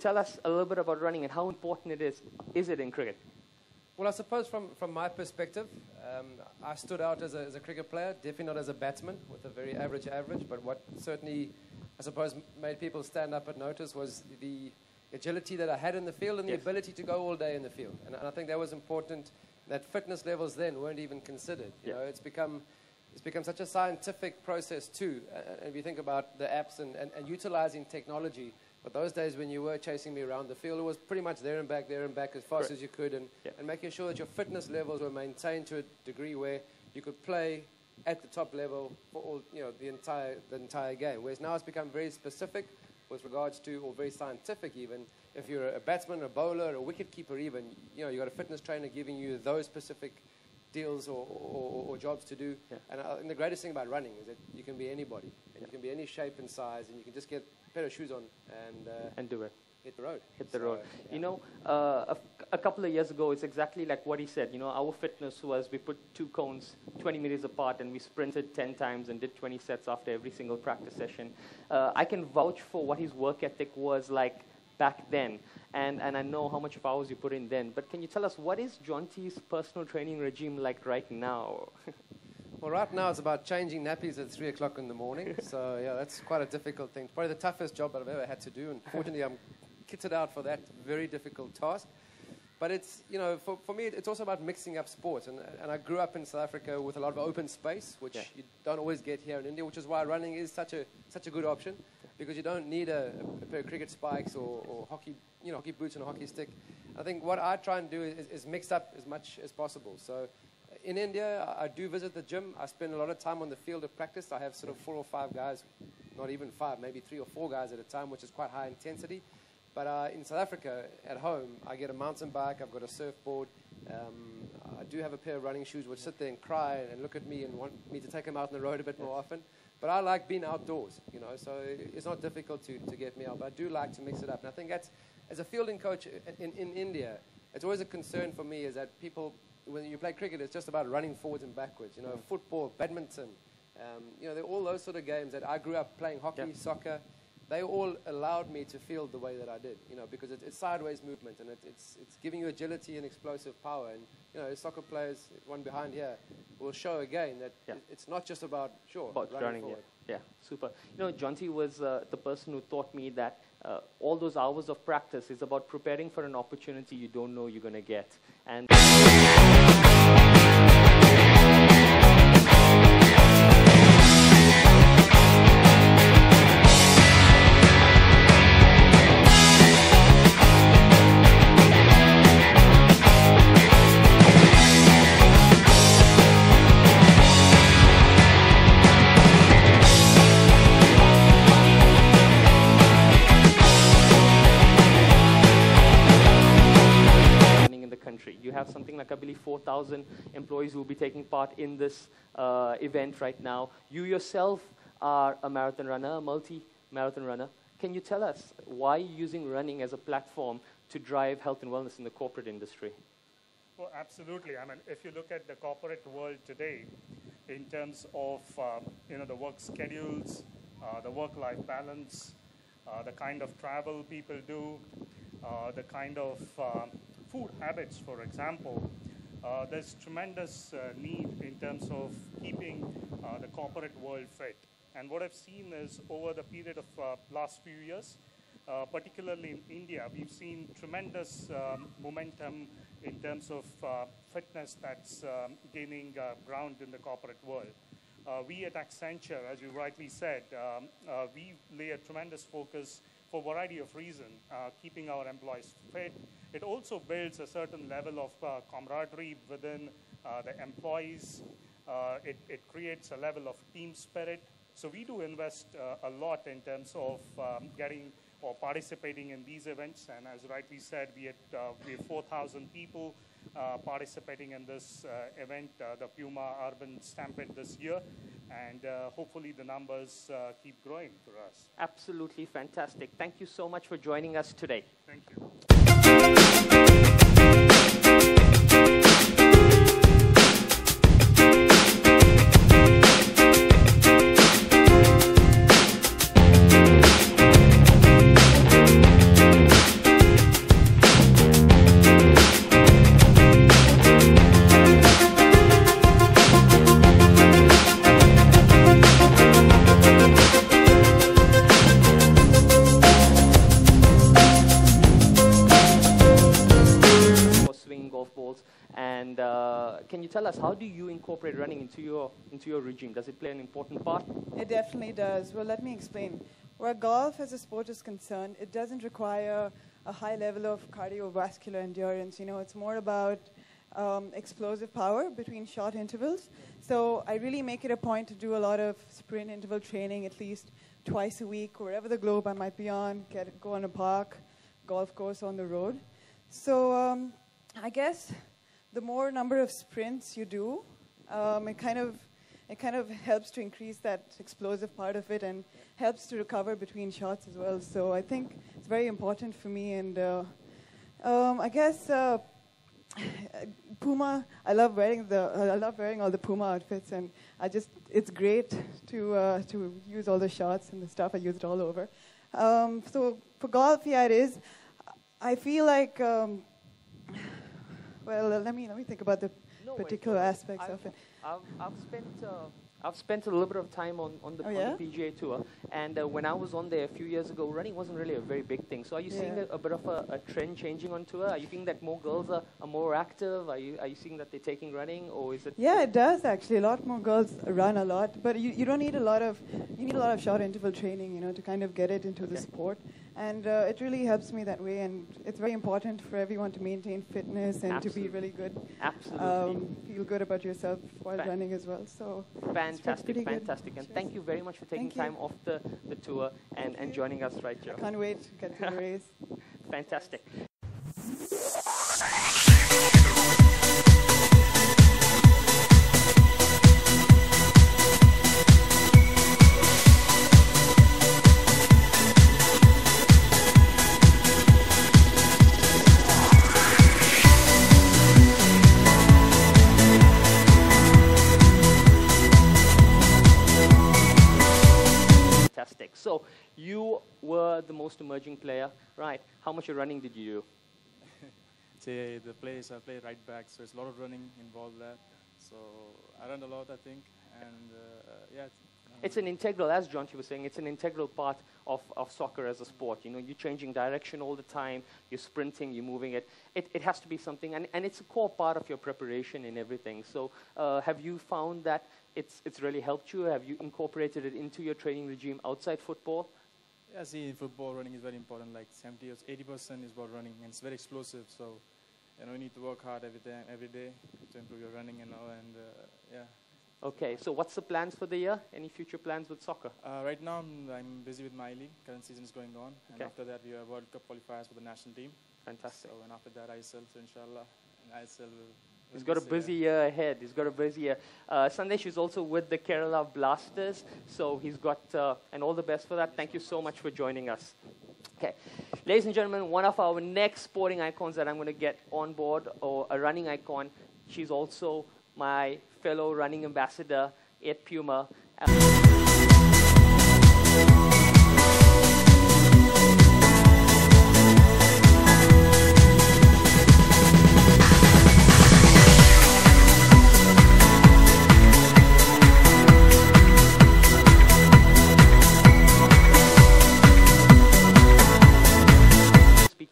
tell us a little bit about running and how important is it in cricket? Well, I suppose from my perspective, I stood out as a cricket player, definitely not as a batsman with a very average, but what certainly, I suppose, made people stand up at notice was the agility that I had in the field and the ability to go all day in the field. And I think that was important, that fitness levels then weren't even considered. You know, it's become such a scientific process too. And if you think about the apps and utilizing technology, but those days when you were chasing me around the field, it was pretty much there and back as fast as you could, and making sure that your fitness levels were maintained to a degree where you could play at the top level for all, the entire game. Whereas now it's become very specific with regards to, or very scientific even. If you're a batsman, a bowler, a wicket keeper even, you've got a fitness trainer giving you those specific deals or jobs to do. And the greatest thing about running is that you can be anybody, and you can be any shape and size, and you can just get a pair of shoes on and do it. Hit the road. Hit the road. A couple of years ago, it's exactly like what he said. Our fitness was we put 2 cones 20 meters apart and we sprinted 10 times and did 20 sets after every single practice session. I can vouch for what his work ethic was like back then. And I know how much of hours you put in then. But can you tell us, what is Jonty's personal training regime like right now? Well, right now it's about changing nappies at 3 o'clock in the morning. So, yeah, that's quite a difficult thing. Probably the toughest job that I've ever had to do. And fortunately, I'm kitted out for that very difficult task. But it's, for me, it's also about mixing up sports. And I grew up in South Africa with a lot of open space, which you don't always get here in India, which is why running is such a good option, because you don't need a pair of cricket spikes or hockey, hockey boots and a hockey stick. I think what I try and do is mix up as much as possible. So in India, I do visit the gym. I spend a lot of time on the field of practice. I have sort of 4 or 5 guys, not even 5, maybe 3 or 4 guys at a time, which is quite high intensity. But in South Africa, at home, I get a mountain bike, I've got a surfboard. I do have a pair of running shoes which sit there and cry and look at me and want me to take them out on the road a bit more often. But I like being outdoors, so it's not difficult to get me out. But I do like to mix it up. And I think that's, as a fielding coach in India, it's always a concern for me is that people, when you play cricket, it's just about running forwards and backwards. Football, badminton, they're all those sort of games that I grew up playing hockey, soccer. They all allowed me to field the way that I did, because it's sideways movement and it's giving you agility and explosive power. And, soccer players, one behind here, will show again that it's not just about, running forward. Yeah, super. Jonty was the person who taught me that all those hours of practice is about preparing for an opportunity you don't know you're going to get. And you have something like, I believe, 4,000 employees who will be taking part in this event right now. You yourself are a marathon runner, a multi-marathon runner. Can you tell us why you're using running as a platform to drive health and wellness in the corporate industry? Well, absolutely. I mean, if you look at the corporate world today, in terms of the work schedules, the work-life balance, the kind of travel people do, the kind of food habits, for example, there's tremendous need in terms of keeping the corporate world fit. And what I've seen is over the period of last few years, particularly in India, we've seen tremendous momentum in terms of fitness that's gaining ground in the corporate world. We at Accenture, as you rightly said, we lay a tremendous focus for a variety of reasons, keeping our employees fit. It also builds a certain level of camaraderie within the employees. It creates a level of team spirit. So we do invest a lot in terms of getting or participating in these events. And as rightly said, we have 4,000 people participating in this event, the PUMA Urban Stampede this year. And hopefully the numbers keep growing for us. Absolutely fantastic. Thank you so much for joining us today. Thank you. intervals. And can you tell us, how do you incorporate running into your regime? Does it play an important part? It definitely does. Well, let me explain. Where golf as a sport is concerned, it doesn't require a high level of cardiovascular endurance. You know, it's more about explosive power between short intervals. So I really make it a point to do a lot of sprint interval training at least twice a week, wherever the globe I might be on, go on a park, golf course, on the road. So I guess the more number of sprints you do, it kind of helps to increase that explosive part of it and helps to recover between shots as well. So I think it's very important for me. And I guess PUMA, I love wearing all the PUMA outfits, and it's great to use all the shots and the stuff. I use it all over. So for golf, yeah, it is. I feel like, well, let me think about the particular aspects of it. I've spent a little bit of time on the PGA Tour, and when I was on there a few years ago, running wasn't really a very big thing. So are you seeing a bit of a trend changing on tour? Are you seeing that more girls are more active? Are you seeing that they're taking running, or is it? Yeah, it does actually. A lot more girls run a lot, but you don't need a lot of short interval training, you know, to kind of get it into the sport. And it really helps me that way, and it's very important for everyone to maintain fitness and to be really good. Absolutely. Feel good about yourself while running as well. So fantastic. And thank you very much for taking time off the tour and joining us, right, Joe? I can't wait to get to the race. Fantastic. So you were the most emerging player, right? How much of running did you do? The place I play right back, so there's a lot of running involved there. So I run a lot, I think, and yeah. It's an integral, as Jonty was saying, it's an integral part of soccer as a sport. You know, you're changing direction all the time, you're sprinting, you're moving it. It has to be something, and it's a core part of your preparation and everything. So have you found that it's really helped you? Have you incorporated it into your training regime outside football? Yeah, see, in football, running is very important. Like 70 or 80% is about running, and it's very explosive. So, you know, you need to work hard every day to improve your running and all. And yeah. Okay, so what's the plans for the year? Any future plans with soccer? Right now, I'm busy with my league. Current season is going on, and after that, we have World Cup qualifiers for the national team. Fantastic. So, and after that, ISL. So, inshallah, ISL will. He's got a busy year ahead. He's got a busy year. Sandesh is also with the Kerala Blasters, so he's got, and all the best for that. Thank you so much for joining us. Okay, ladies and gentlemen, one of our next sporting icons that I'm going to get on board, or a running icon, she's also my fellow running ambassador at PUMA.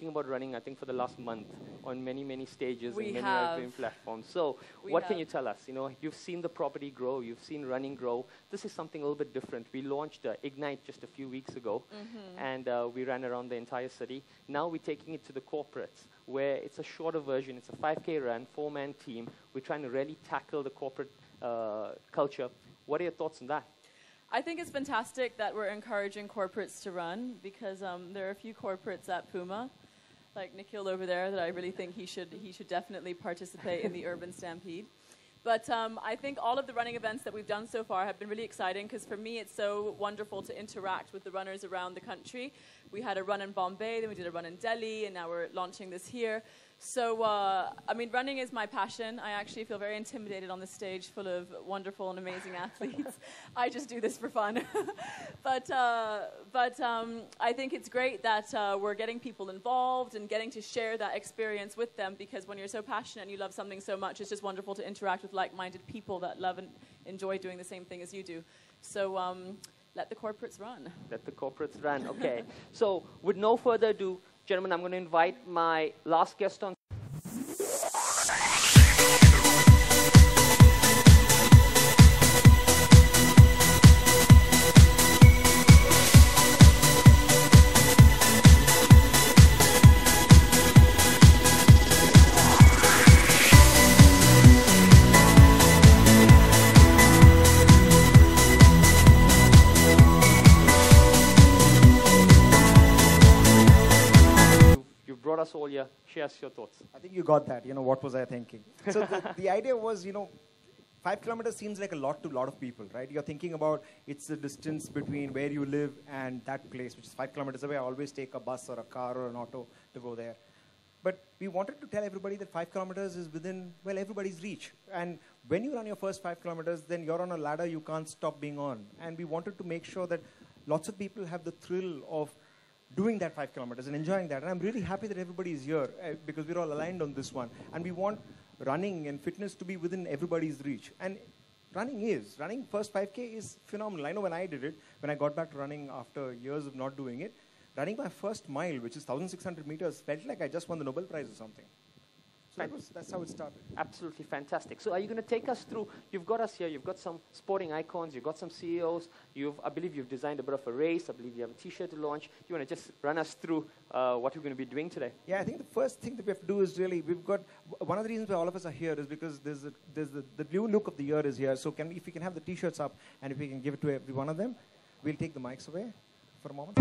About running, I think, for the last month on many stages and many other platforms. So what can you tell us? You know, you've seen the property grow, you've seen running grow. This is something a little bit different. We launched Ignite just a few weeks ago, and we ran around the entire city. Now we're taking it to the corporates, where it's a shorter version. It's a 5K run, 4-man team. We're trying to really tackle the corporate culture. What are your thoughts on that? I think it's fantastic that we're encouraging corporates to run, because there are a few corporates at PUMA, like Nikhil over there, that I really think he should definitely participate in the Urban Stampede. But I think all of the running events that we've done so far have been really exciting, because for me it's so wonderful to interact with the runners around the country. We had a run in Bombay, then we did a run in Delhi, and now we're launching this here. So, I mean, running is my passion. I actually feel very intimidated on the stage full of wonderful and amazing athletes. I just do this for fun. But I think it's great that we're getting people involved and getting to share that experience with them, because when you're so passionate and you love something so much, it's just wonderful to interact with like-minded people that love and enjoy doing the same thing as you do. So let the corporates run. Let the corporates run, okay. So with no further ado, gentlemen, I'm going to invite my last guest on. Julia, share your thoughts. I think you got that. What was I thinking? So the idea was, 5 kilometers seems like a lot to a lot of people, right? You're thinking about it's the distance between where you live and that place, which is 5 kilometers away. I always take a bus or a car or an auto to go there. But we wanted to tell everybody that 5 kilometers is within, everybody's reach. And when you run your first 5 kilometers, then you're on a ladder you can't stop being on. And we wanted to make sure that lots of people have the thrill of doing that 5 kilometers and enjoying that. And I'm really happy that everybody is here because we're all aligned on this one. And we want running and fitness to be within everybody's reach. And running first 5K is phenomenal. I know when I did it, when I got back to running after years of not doing it, running my first mile, which is 1,600 meters, felt like I just won the Nobel Prize or something. So that's how it started. Absolutely fantastic. So are you going to take us through, you've got us here, you've got some sporting icons, you've got some CEOs, I believe you've designed a bit of a race, I believe you have a t-shirt to launch. You want to just run us through what we're going to be doing today? Yeah, I think the first thing that we have to do is really, one of the reasons why all of us are here is because there's the new look of the year is here. So if we can have the t-shirts up and if we can give it to every one of them, we'll take the mics away for a moment.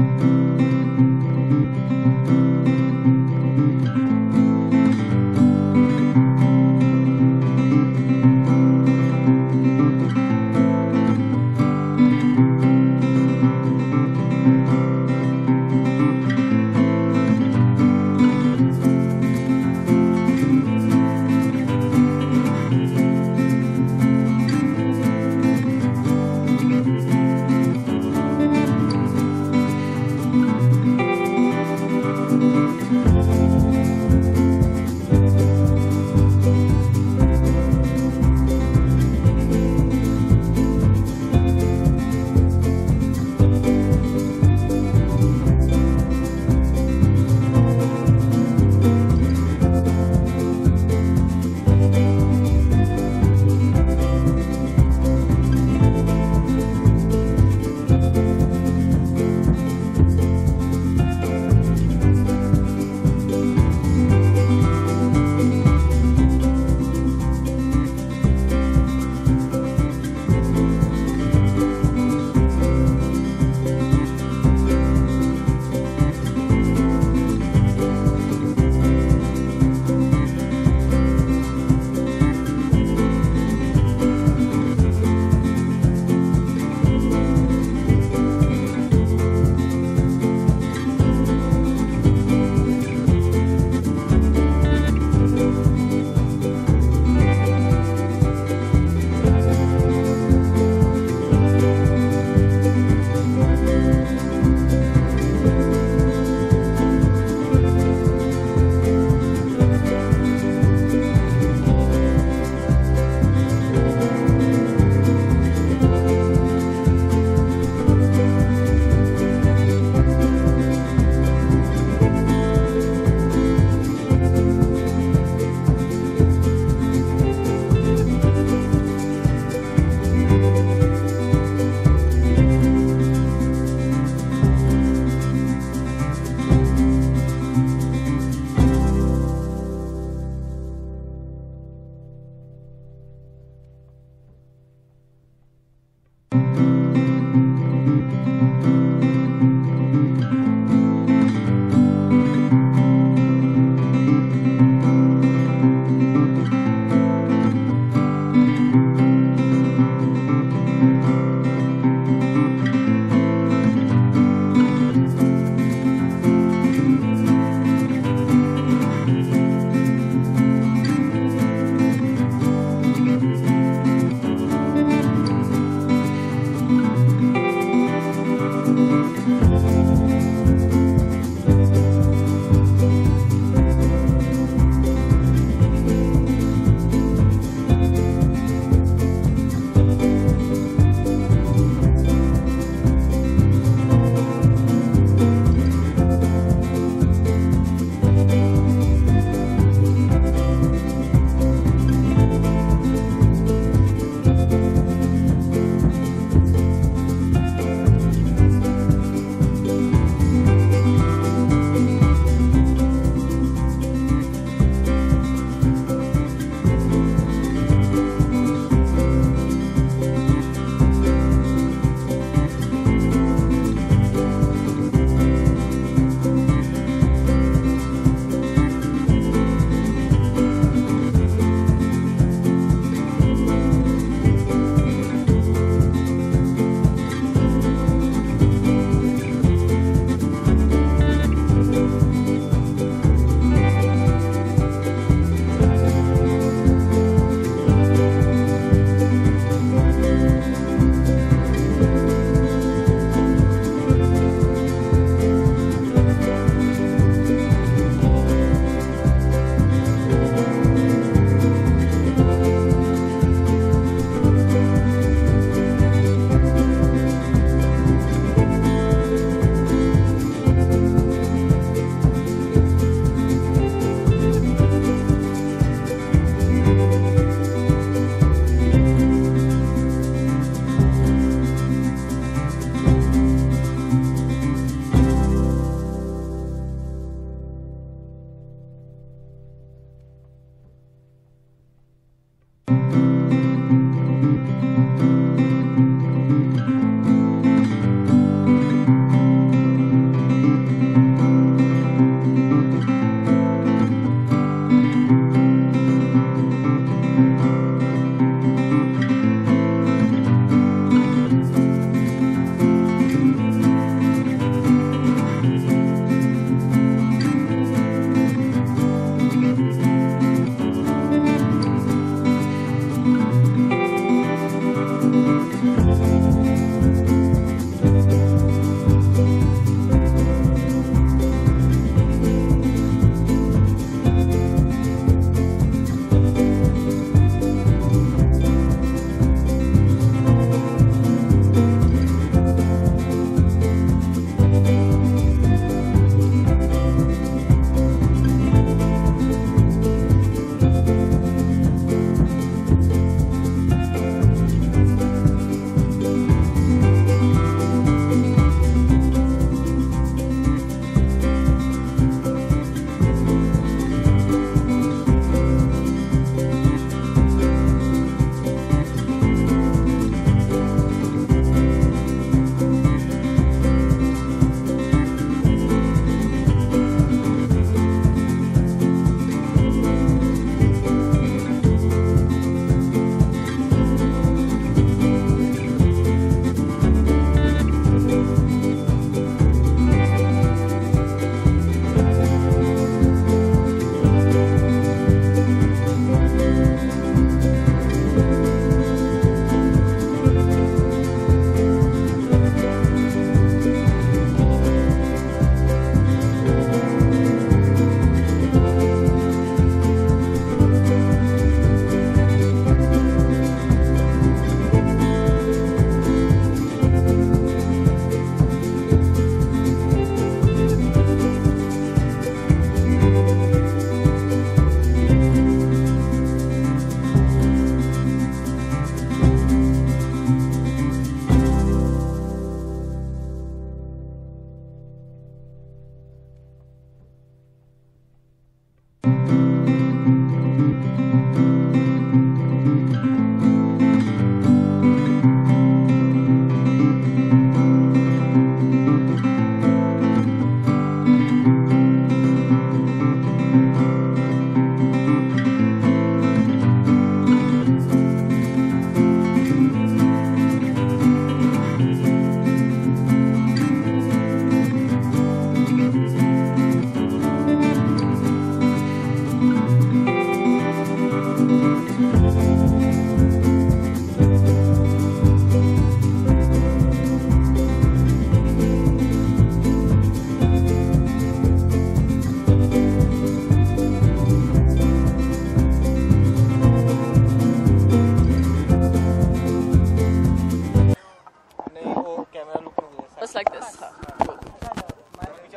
Just like this.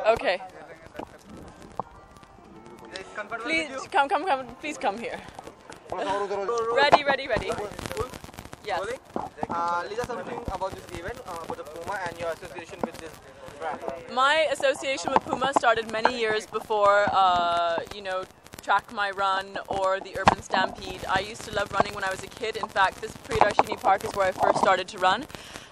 Okay. Please come. Please come here. Ready. Yes. Lisa, something about this event, about the PUMA and your association with this brand. My association with PUMA started many years before, Track My Run or the Urban Stampede. I used to love running when I was a kid. In fact, this Priyadarshini Park is where I first started to run.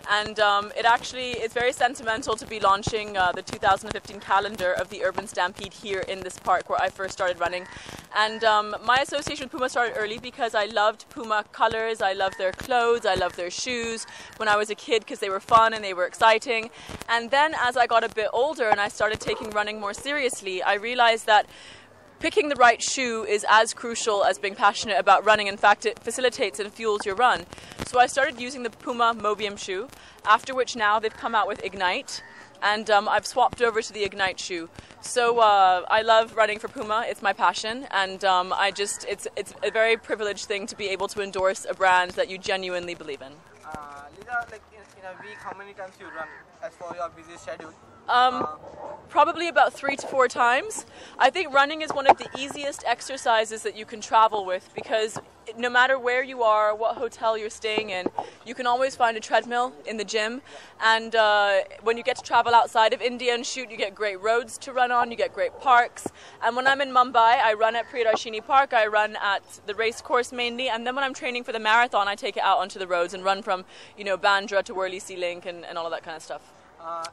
And it's very sentimental to be launching the 2015 calendar of the Urban Stampede here in this park where I first started running. And my association with PUMA started early because I loved PUMA colors, I loved their clothes, I loved their shoes when I was a kid because they were fun and they were exciting. And then as I got a bit older and I started taking running more seriously, I realized that picking the right shoe is as crucial as being passionate about running. In fact, it facilitates and fuels your run. So I started using the PUMA Mobium shoe, after which now they've come out with Ignite, and I've swapped over to the Ignite shoe. So I love running for PUMA, it's my passion, and it's a very privileged thing to be able to endorse a brand that you genuinely believe in. Lisa, like in a week, how many times you run as for your busy schedule? Probably about 3 to 4 times. I think running is one of the easiest exercises that you can travel with because no matter where you are, what hotel you're staying in, you can always find a treadmill in the gym. And when you get to travel outside of India and shoot, you get great roads to run on, you get great parks. And when I'm in Mumbai, I run at Priyadarshini Park, I run at the race course mainly, and then when I'm training for the marathon, I take it out onto the roads and run from, Bandra to Worli Sea Link and all of that kind of stuff.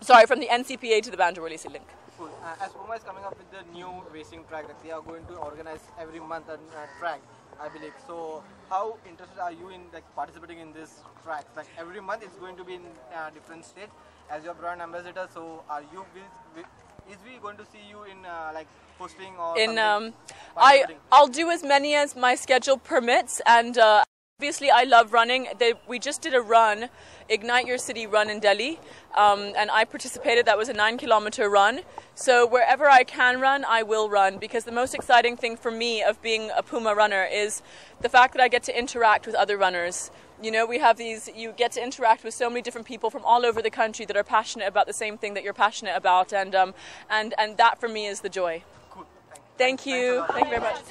Sorry, from the NCPA to the Bandra Worli Sea Link. Cool. As PUMA is coming up with the new racing track that they are going to organize every month a track, I believe. So how interested are you in participating in this track? Like every month it's going to be in a different state as your brand ambassador. So are you is we going to see you in hosting or I'll do as many as my schedule permits, and obviously I love running. We just did a run, Ignite Your City run in Delhi, and I participated. That was a 9-kilometer run. So wherever I can run, I will run, because the most exciting thing for me of being a PUMA runner is the fact that I get to interact with other runners. We have you get to interact with so many different people from all over the country that are passionate about the same thing that you're passionate about, and that for me is the joy. Cool. Thank you. Thank you very much.